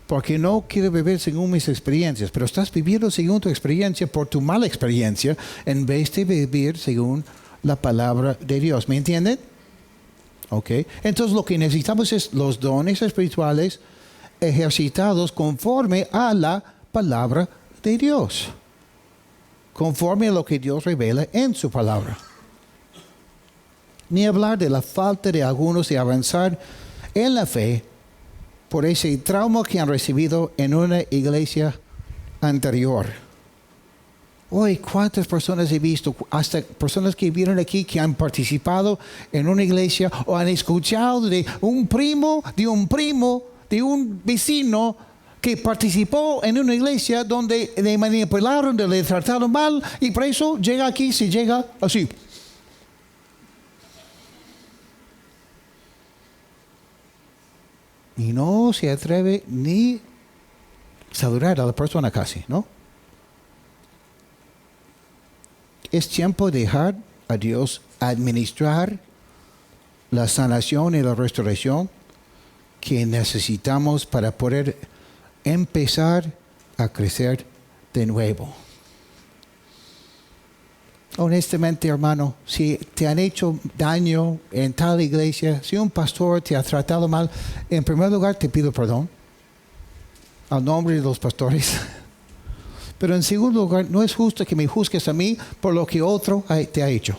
porque no quiero vivir según mis experiencias. Pero estás viviendo según tu experiencia por tu mala experiencia, en vez de vivir según la palabra de Dios. ¿Me entienden? Ok. Entonces lo que necesitamos es los dones espirituales ejercitados conforme a la palabra de Dios. Conforme a lo que Dios revela en su palabra. Ni hablar de la falta de algunos de avanzar en la fe por ese trauma que han recibido en una iglesia anterior. Hoy, ¿cuántas personas he visto? Hasta personas que vieron aquí que han participado en una iglesia o han escuchado de un primo, de un vecino que participó en una iglesia donde le manipularon, le trataron mal y por eso llega aquí, se llega así. Y no se atreve ni saludar a la persona casi, ¿no? Es tiempo de dejar a Dios administrar la sanación y la restauración que necesitamos para poder empezar a crecer de nuevo. Honestamente, hermano, si te han hecho daño en tal iglesia, si un pastor te ha tratado mal, en primer lugar te pido perdón al nombre de los pastores. Pero en segundo lugar, no es justo que me juzgues a mí por lo que otro te ha hecho.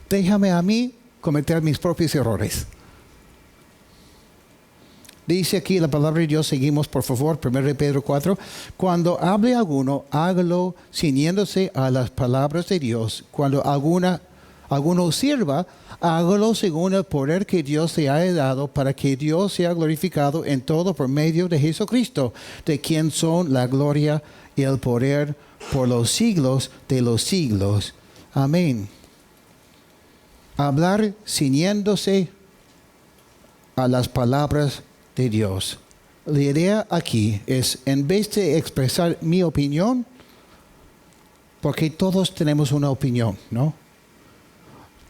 Déjame a mí cometer mis propios errores. Dice aquí la palabra de Dios, seguimos por favor, 1 Pedro 4. Cuando hable alguno, hágalo ciñéndose a las palabras de Dios. Cuando alguno sirva, hágalo según el poder que Dios te ha dado, para que Dios sea glorificado en todo por medio de Jesucristo, de quien son la gloria y el poder por los siglos de los siglos. Amén. Hablar ciñéndose a las palabras de Dios. La idea aquí es, en vez de expresar mi opinión, porque todos tenemos una opinión, ¿no?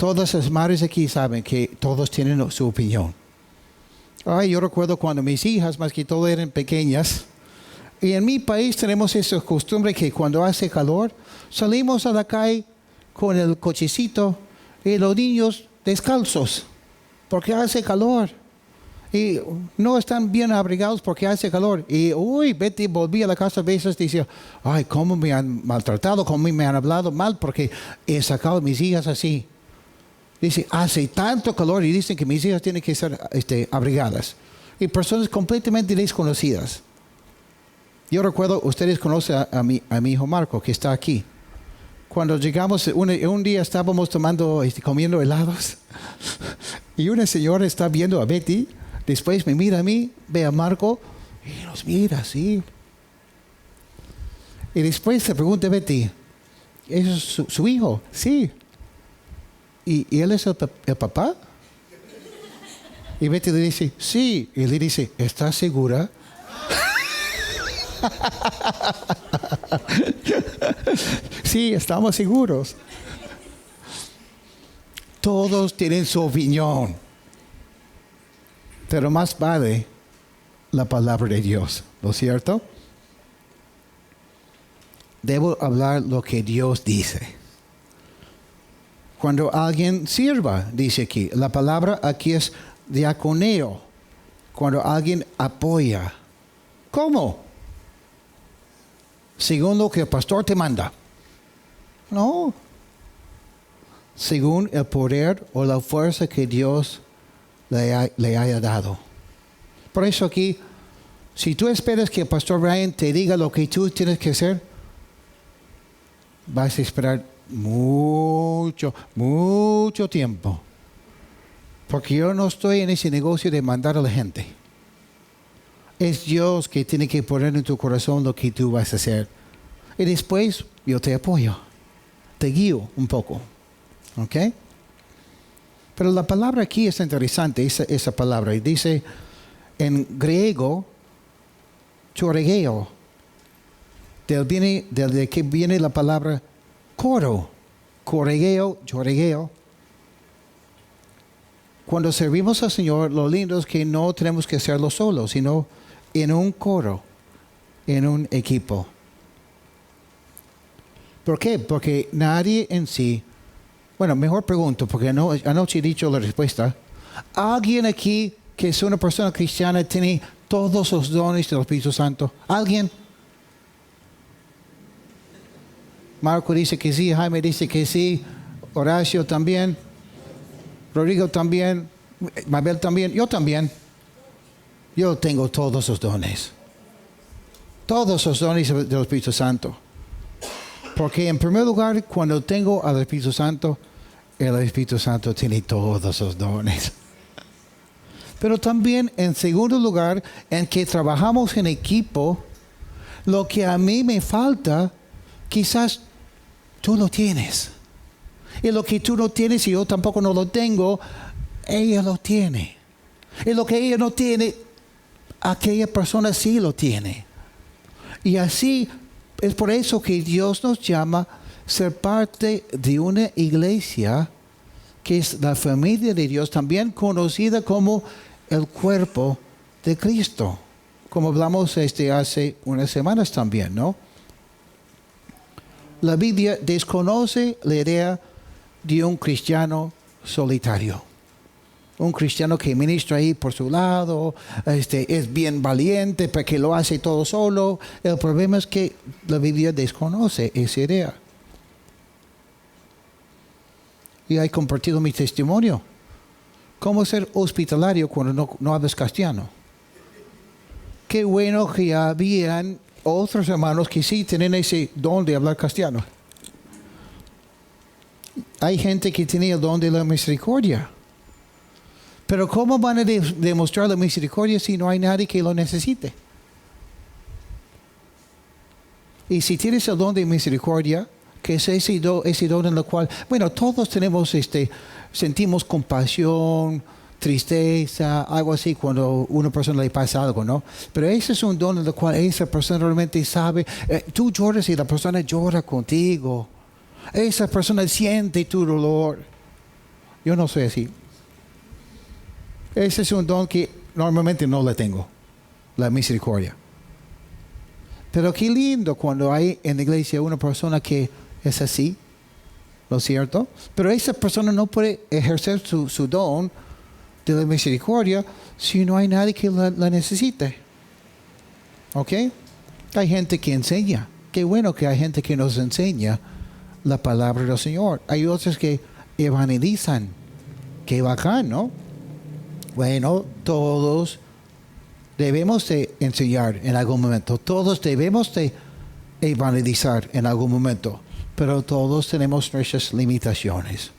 Todas las madres aquí saben que todos tienen su opinión. Ay, yo recuerdo cuando mis hijas, más que todo, eran pequeñas. Y en mi país tenemos esa costumbre que cuando hace calor, salimos a la calle con el cochecito y los niños descalzos, porque hace calor. Y no están bien abrigados porque hace calor. Y, Betty volvía a la casa a veces y decía, ay, cómo me han maltratado, cómo me han hablado mal, porque he sacado a mis hijas así. Dice, hace tanto calor y dicen que mis hijas tienen que estar abrigadas. Y personas completamente desconocidas. Yo recuerdo, ustedes conocen a mi hijo Marco, que está aquí. Cuando llegamos, un día estábamos comiendo helados. Y una señora está viendo a Betty. Después me mira a mí, ve a Marco y nos mira así. Y después se pregunta a Betty, ¿es su hijo? Sí. ¿Y él es el papá? Y Betty le dice, sí. Y le dice, ¿estás segura? Sí, estamos seguros. Todos tienen su opinión. Pero más vale la palabra de Dios, ¿no es cierto? Debo hablar lo que Dios dice. Cuando alguien sirva, dice aquí, la palabra aquí es diaconeo. Cuando alguien apoya. ¿Cómo? Según lo que el pastor te manda. No. Según el poder o la fuerza que Dios le haya dado. Por eso aquí, si tú esperas que el pastor Brian te diga lo que tú tienes que hacer, vas a esperar mucho tiempo. Porque yo no estoy en ese negocio de mandar a la gente. Es Dios que tiene que poner en tu corazón lo que tú vas a hacer. Y después yo te apoyo. Te guío un poco. ¿Ok? Pero la palabra aquí es interesante, esa palabra. Y dice en griego, choregeo. De que viene la palabra coro. Coregeo, choregeo. Cuando servimos al Señor, lo lindo es que no tenemos que hacerlo solo, sino en un coro, en un equipo. ¿Por qué? Porque nadie en sí. Bueno, mejor pregunto, porque anoche he dicho la respuesta. ¿Alguien aquí que es una persona cristiana tiene todos los dones del Espíritu Santo? ¿Alguien? Marco dice que sí, Jaime dice que sí, Horacio también, Rodrigo también, Mabel también, yo también. Yo tengo todos los dones. Todos los dones del Espíritu Santo. Porque en primer lugar, cuando tengo al Espíritu Santo, el Espíritu Santo tiene todos los dones. Pero también, en segundo lugar, en que trabajamos en equipo, lo que a mí me falta, quizás tú lo tienes. Y lo que tú no tienes y yo tampoco no lo tengo, ella lo tiene. Y lo que ella no tiene, aquella persona sí lo tiene. Y así es por eso que Dios nos llama a ser parte de una iglesia que es la familia de Dios, también conocida como el cuerpo de Cristo. Como hablamos hace unas semanas también, ¿no? La Biblia desconoce la idea de un cristiano solitario. Un cristiano que ministra ahí por su lado, es bien valiente porque lo hace todo solo. El problema es que la Biblia desconoce esa idea. Y he compartido mi testimonio. ¿Cómo ser hospitalario cuando no hablas castellano? Qué bueno que habían otros hermanos que sí tienen ese don de hablar castellano. Hay gente que tiene el don de la misericordia. Pero ¿cómo van a demostrar la misericordia si no hay nadie que lo necesite? Y si tienes el don de misericordia, que es ese don en el cual, bueno, todos tenemos, sentimos compasión, tristeza, algo así cuando a una persona le pasa algo, ¿no? Pero ese es un don en el cual esa persona realmente sabe, tú lloras y la persona llora contigo. Esa persona siente tu dolor. Yo no soy así. Ese es un don que normalmente no le tengo, la misericordia. Pero qué lindo cuando hay en la iglesia una persona que es así, ¿no es cierto? Pero esa persona no puede ejercer su don de la misericordia si no hay nadie que la necesite. ¿Ok? Hay gente que enseña. Qué bueno que hay gente que nos enseña la palabra del Señor. Hay otros que evangelizan. Qué bacán, ¿no? Bueno, todos debemos de enseñar en algún momento. Todos debemos de evangelizar en algún momento. Pero todos tenemos nuestras limitaciones.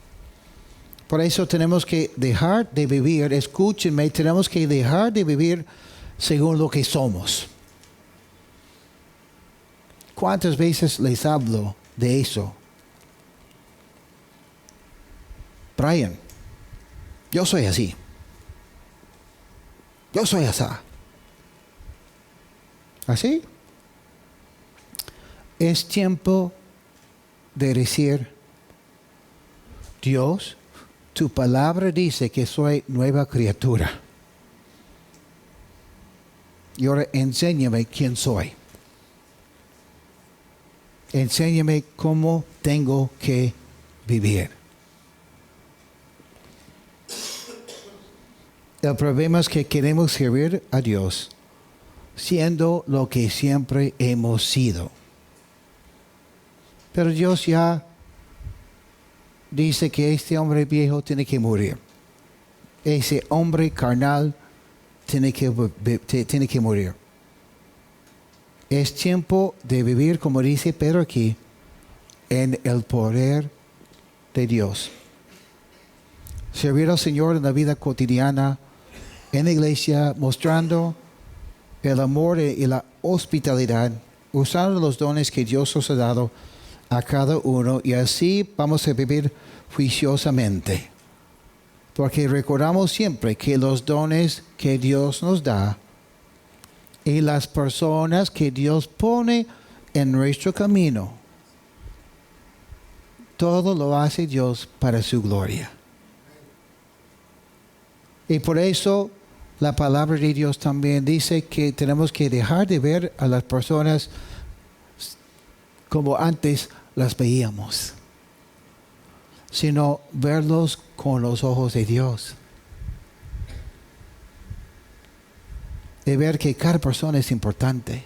Por eso tenemos que dejar de vivir, escúchenme, tenemos que dejar de vivir según lo que somos. ¿Cuántas veces les hablo de eso? Brian, yo soy así. Yo soy así. ¿Así? Es tiempo de decir, Dios, tu palabra dice que soy nueva criatura. Y ahora enséñame quién soy. Enséñame cómo tengo que vivir. El problema es que queremos servir a Dios siendo lo que siempre hemos sido. Pero Dios ya dice que este hombre viejo tiene que morir. Ese hombre carnal tiene que morir. Es tiempo de vivir, como dice Pedro aquí, en el poder de Dios. Servir al Señor en la vida cotidiana, en la iglesia, mostrando el amor y la hospitalidad, usando los dones que Dios nos ha dado a cada uno, y así vamos a vivir juiciosamente. Porque recordamos siempre que los dones que Dios nos da y las personas que Dios pone en nuestro camino, todo lo hace Dios para su gloria. Y por eso la palabra de Dios también dice que tenemos que dejar de ver a las personas como antes las veíamos, sino verlos con los ojos de Dios. De ver que cada persona es importante.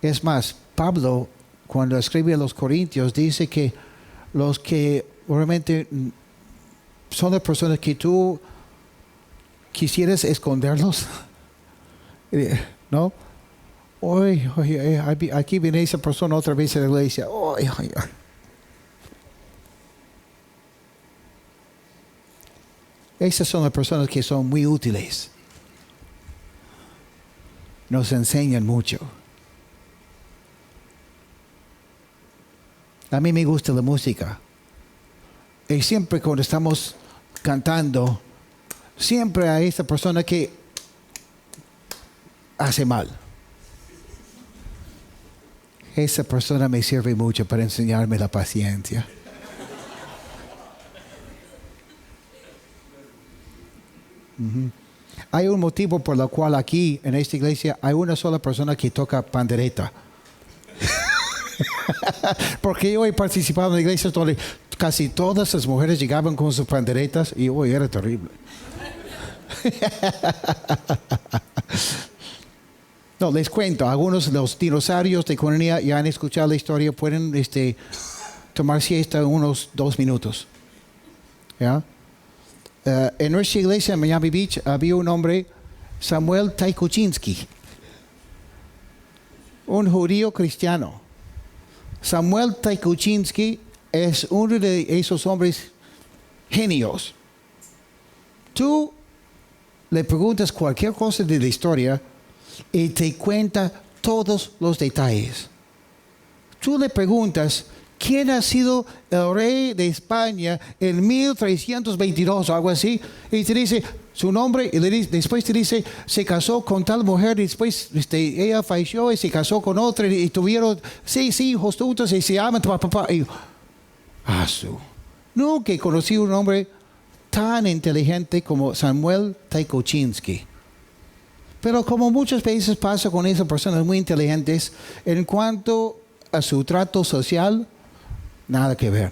Es más, Pablo, cuando escribe a los Corintios, dice que los que realmente son las personas que tú quisieras esconderlos, ¿no? Hoy, aquí viene esa persona otra vez a la iglesia. Esas son las personas que son muy útiles. Nos enseñan mucho. A mí me gusta la música. Y siempre cuando estamos cantando, siempre hay esa persona que hace mal. Esa persona me sirve mucho para enseñarme la paciencia. Hay un motivo por el cual aquí en esta iglesia hay una sola persona que toca pandereta. Porque yo he participado en iglesias donde casi todas las mujeres llegaban con sus panderetas y hoy era terrible. No, les cuento, algunos de los dinosaurios de Coronilla ya han escuchado la historia, pueden tomar siesta unos 2 minutos. ¿Ya? En nuestra iglesia en Miami Beach había un hombre, Samuel Taikuchinsky, un judío cristiano. Samuel Taikuchinsky es uno de esos hombres genios. Tú le preguntas cualquier cosa de la historia y te cuenta todos los detalles. Tú le preguntas quién ha sido el rey de España en 1322 o algo así, y te dice su nombre, y después te dice se casó con tal mujer, y después ella falleció y se casó con otra y tuvieron 6 hijos juntos y se llaman papá. Nunca conocí un hombre tan inteligente como Samuel Taikochinsky. Pero como muchas veces pasa con esas personas muy inteligentes, en cuanto a su trato social, nada que ver.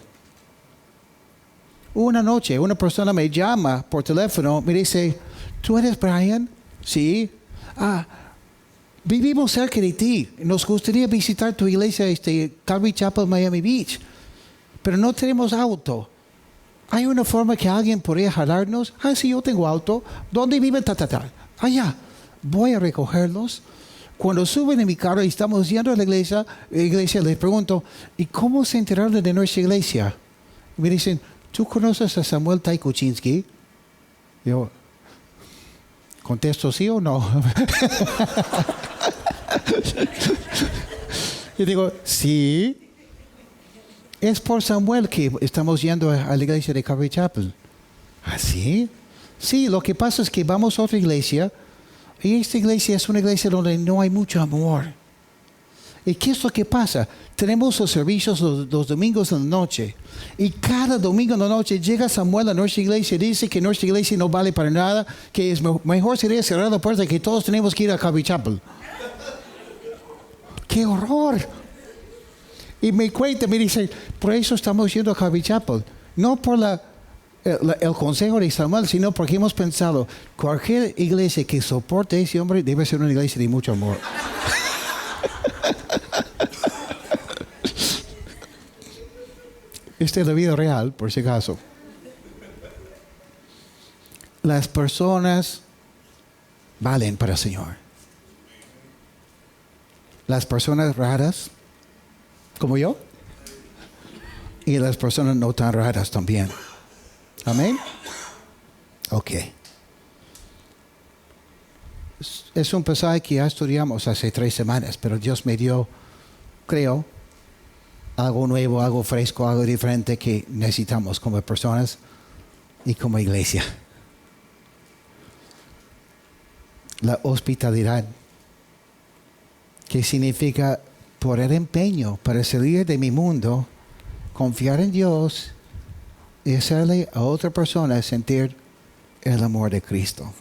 Una noche, una persona me llama por teléfono, me dice, ¿tú eres Brian? Sí. Vivimos cerca de ti. Nos gustaría visitar tu iglesia, Calvary Chapel, Miami Beach. Pero no tenemos auto. ¿Hay una forma que alguien podría jalarnos? Sí, yo tengo auto. ¿Dónde viven? Allá. Voy a recogerlos. Cuando suben en mi carro y estamos yendo a la iglesia, les pregunto, ¿y cómo se enteraron de nuestra iglesia? Y me dicen, ¿tú conoces a Samuel Taikochinsky? Yo contesto sí o no. Y digo, sí. Es por Samuel que estamos yendo a la iglesia de Calvary Chapel. ¿Sí? Sí, lo que pasa es que vamos a otra iglesia y esta iglesia es una iglesia donde no hay mucho amor. ¿Y qué es lo que pasa? Tenemos los servicios los domingos en la noche. Y cada domingo en la noche llega Samuel a nuestra iglesia y dice que nuestra iglesia no vale para nada, que es mejor sería cerrar la puerta, que todos tenemos que ir a Calvary Chapel. ¡Qué horror! Y me cuenta, me dice, por eso estamos yendo a Calvary Chapel. No por el consejo de Samuel, sino porque hemos pensado, cualquier iglesia que soporte a ese hombre debe ser una iglesia de mucho amor. Esta es la vida real, por si acaso. Las personas valen para el Señor. Las personas raras, como yo, y las personas no tan raras también. Amén. Ok. Es un pasaje que ya estudiamos hace 3 semanas, pero Dios me dio, creo, algo nuevo, algo fresco, algo diferente que necesitamos como personas y como iglesia. La hospitalidad, que significa poner empeño para salir de mi mundo, confiar en Dios y hacerle a otra persona sentir el amor de Cristo.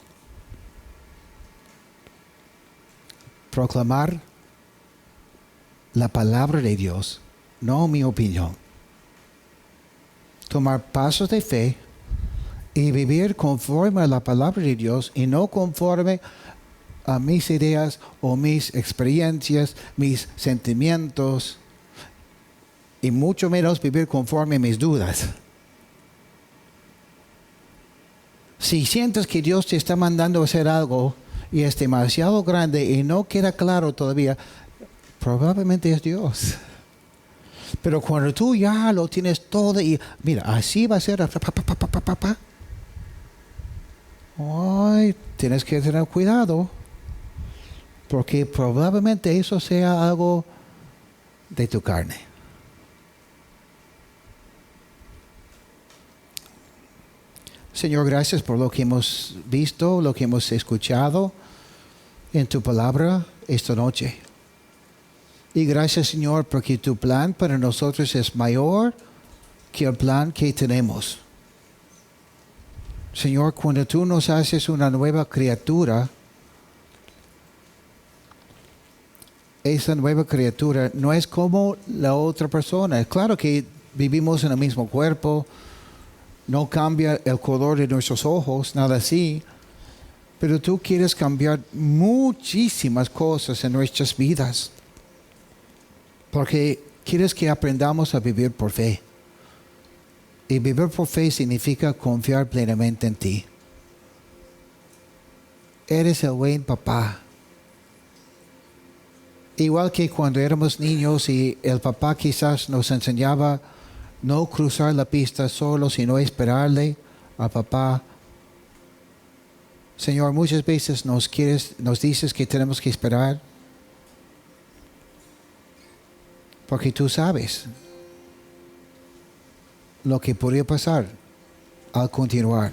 Proclamar la palabra de Dios, no mi opinión. Tomar pasos de fe y vivir conforme a la palabra de Dios y no conforme a mis ideas o mis experiencias, mis sentimientos, y mucho menos vivir conforme a mis dudas. Si sientes que Dios te está mandando a hacer algo y es demasiado grande y no queda claro todavía, probablemente es Dios. Pero cuando tú ya lo tienes todo y mira, así va a ser, ay, tienes que tener cuidado, porque probablemente eso sea algo de tu carne. Señor, gracias por lo que hemos visto, lo que hemos escuchado en tu palabra esta noche. Y gracias, Señor, porque tu plan para nosotros es mayor que el plan que tenemos. Señor, cuando tú nos haces una nueva criatura, esa nueva criatura no es como la otra persona. Claro que vivimos en el mismo cuerpo, no cambia el color de nuestros ojos, nada así, pero tú quieres cambiar muchísimas cosas en nuestras vidas, porque quieres que aprendamos a vivir por fe. Y vivir por fe significa confiar plenamente en ti. Eres el buen papá. Igual que cuando éramos niños y el papá quizás nos enseñaba no cruzar la pista solo, sino esperarle al papá. Señor, muchas veces nos dices que tenemos que esperar, porque tú sabes lo que podría pasar al continuar.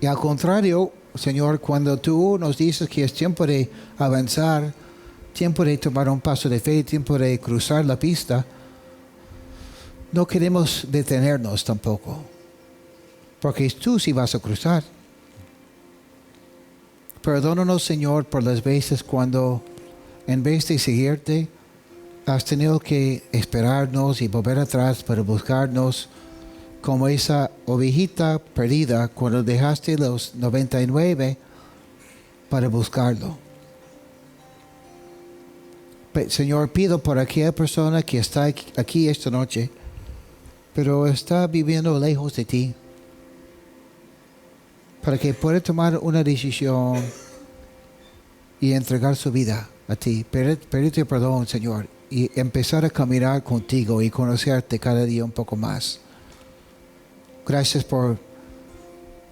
Y al contrario, Señor, cuando tú nos dices que es tiempo de avanzar, tiempo de tomar un paso de fe, tiempo de cruzar la pista, no queremos detenernos tampoco, porque tú sí vas a cruzar. Perdónanos, Señor, por las veces cuando en vez de seguirte, has tenido que esperarnos y volver atrás para buscarnos como esa ovejita perdida cuando dejaste los 99 para buscarlo. Señor, pido por aquella persona que está aquí esta noche, pero está viviendo lejos de ti, para que pueda tomar una decisión y entregar su vida a ti. Pedirte perdón, Señor, y empezar a caminar contigo y conocerte cada día un poco más. Gracias por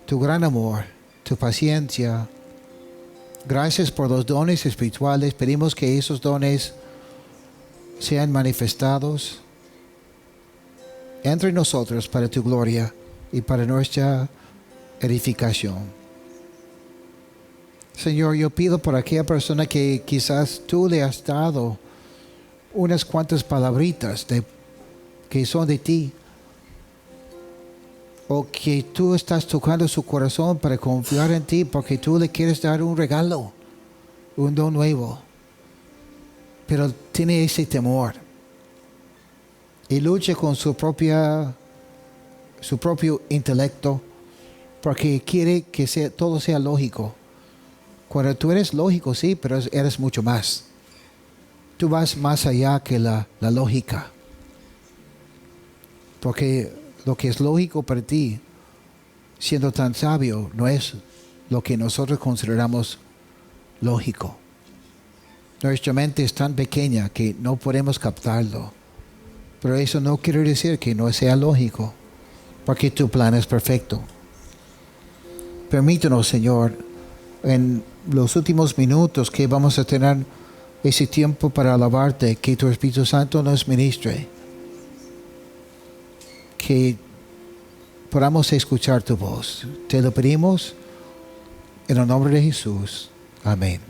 tu gran amor, tu paciencia. Gracias por los dones espirituales. Pedimos que esos dones sean manifestados entre nosotros para tu gloria y para nuestra edificación. Señor, yo pido por aquella persona que quizás tú le has dado unas cuantas palabritas que son de ti, o que tú estás tocando su corazón para confiar en ti porque tú le quieres dar un regalo, un don nuevo, pero tiene ese temor y lucha con su propio intelecto porque quiere que todo sea lógico. Cuando tú eres lógico, sí, pero eres mucho más. Tú vas más allá que la lógica, porque lo que es lógico para ti, siendo tan sabio, no es lo que nosotros consideramos lógico. Nuestra mente es tan pequeña que no podemos captarlo. Pero eso no quiere decir que no sea lógico, porque tu plan es perfecto. Permítanos, Señor, en los últimos minutos que vamos a tener ese tiempo para alabarte, que tu Espíritu Santo nos ministre, que podamos escuchar tu voz. Te lo pedimos en el nombre de Jesús. Amén.